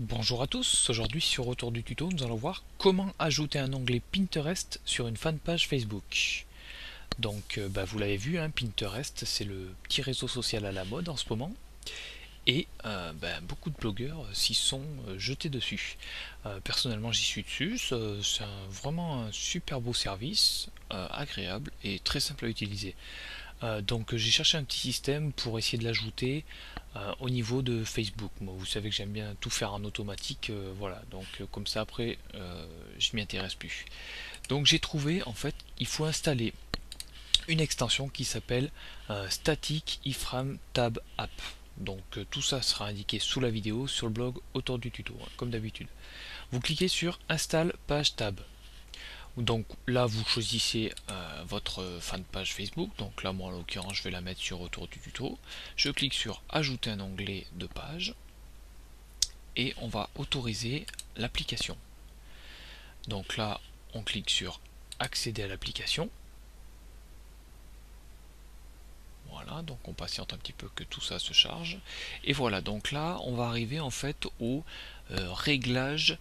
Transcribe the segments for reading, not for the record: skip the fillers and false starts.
Bonjour à tous, aujourd'hui sur Retour du tuto, nous allons voir comment ajouter un onglet Pinterest sur une fanpage Facebook. Donc vous l'avez vu, hein, Pinterest c'est le petit réseau social à la mode en ce moment et beaucoup de blogueurs s'y sont jetés dessus. Personnellement j'y suis dessus, c'est vraiment un super beau service, agréable et très simple à utiliser. Donc j'ai cherché un petit système pour essayer de l'ajouter au niveau de Facebook. Moi, vous savez que j'aime bien tout faire en automatique, voilà. Donc comme ça après, je m'y intéresse plus. Donc j'ai trouvé en fait, il faut installer une extension qui s'appelle Static Iframe Tab App. Donc tout ça sera indiqué sous la vidéo sur le blog autour du tuto, hein, comme d'habitude. Vous cliquez sur Installe page tab. Donc là vous choisissez votre fan page Facebook, donc là moi en l'occurrence je vais la mettre sur Retour du tuto. Je clique sur ajouter un onglet de page et on va autoriser l'application. Donc là on clique sur accéder à l'application. Voilà, donc on patiente un petit peu que tout ça se charge. Et voilà, donc là on va arriver en fait au réglage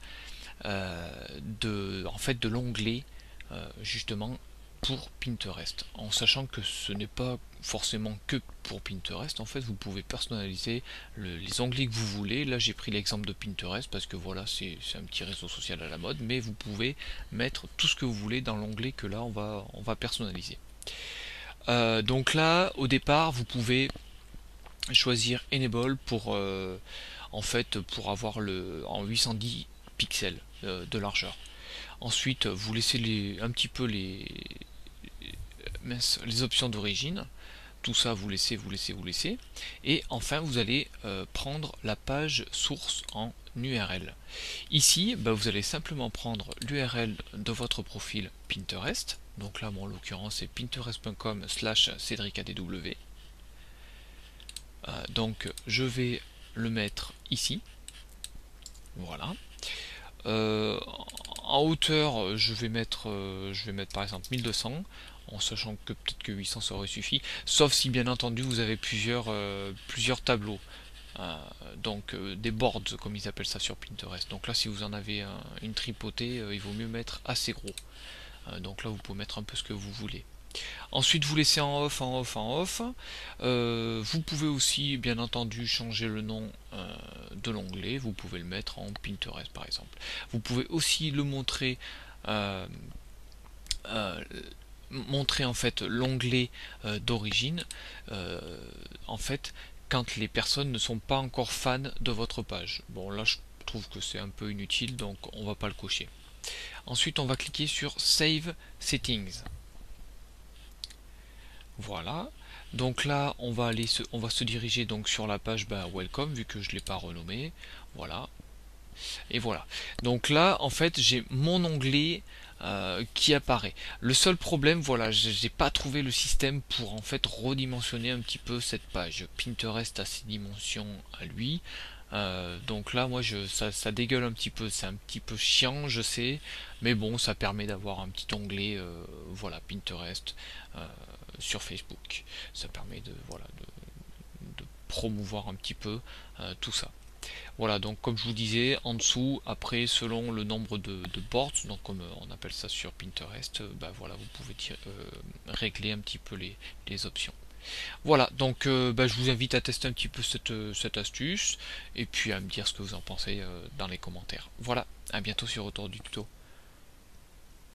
de l'onglet justement pour Pinterest, en sachant que ce n'est pas forcément que pour Pinterest. En fait vous pouvez personnaliser les onglets que vous voulez. Là j'ai pris l'exemple de Pinterest parce que voilà, c'est un petit réseau social à la mode, mais vous pouvez mettre tout ce que vous voulez dans l'onglet que là on va personnaliser. Donc là au départ vous pouvez choisir Enable pour en fait pour avoir le en 810 pixels de largeur. Ensuite vous laissez un petit peu les options d'origine. Tout ça vous laissez, vous laissez, vous laissez. Et enfin vous allez prendre la page source en URL. Ici vous allez simplement prendre l'URL de votre profil Pinterest. Donc là moi en l'occurrence c'est pinterest.com/cedricadw. Donc je vais le mettre ici. Voilà. En hauteur je vais mettre par exemple 1200, en sachant que peut-être que 800 ça aurait suffi, sauf si bien entendu vous avez plusieurs tableaux, donc des boards comme ils appellent ça sur Pinterest. Donc là si vous en avez une tripotée, il vaut mieux mettre assez gros. Donc là vous pouvez mettre un peu ce que vous voulez. Ensuite vous laissez en off, en off, en off. Vous pouvez aussi bien entendu changer le nom de l'onglet. Vous pouvez le mettre en Pinterest par exemple. Vous pouvez aussi le euh, montrer en fait l'onglet d'origine en fait quand les personnes ne sont pas encore fans de votre page. Bon là je trouve que c'est un peu inutile, donc on va pas le cocher. Ensuite on va cliquer sur Save Settings. Voilà. Donc là, on va se diriger donc sur la page Welcome, vu que je ne l'ai pas renommé. Voilà. Et voilà. Donc là, en fait, j'ai mon onglet qui apparaît. Le seul problème, voilà, j'ai pas trouvé le système pour en fait redimensionner un petit peu cette page. Pinterest a ses dimensions à lui. Donc là, moi, ça dégueule un petit peu. C'est un petit peu chiant, je sais, mais bon, ça permet d'avoir un petit onglet, voilà, Pinterest sur Facebook. Ça permet de promouvoir un petit peu tout ça. Voilà, donc comme je vous disais, en dessous, après, selon le nombre de boards, donc comme on appelle ça sur Pinterest, voilà, vous pouvez régler un petit peu les options. Voilà, donc je vous invite à tester un petit peu cette astuce, et puis à me dire ce que vous en pensez dans les commentaires. Voilà, à bientôt sur Retour du tuto.